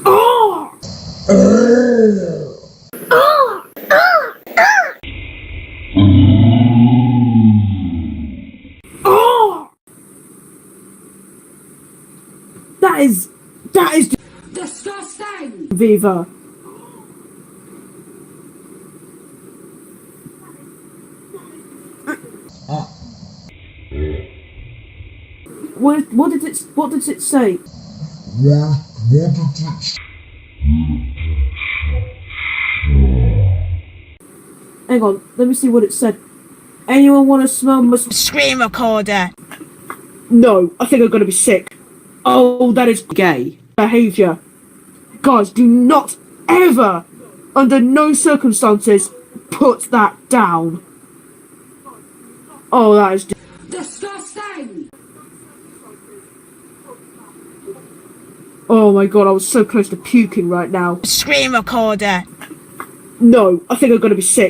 Oh! Oh! That is disgusting! Viva. What did it say? Hang on, let me see what it said. Anyone want to smell my Screen recorder! No, I think I'm gonna be sick. Oh, that is gay behavior. Guys, do not ever, under no circumstances, put that down. Oh, that is Disgusting! Oh my god, I was so close to puking right now. Screen recorder! No, I think I'm gonna be sick.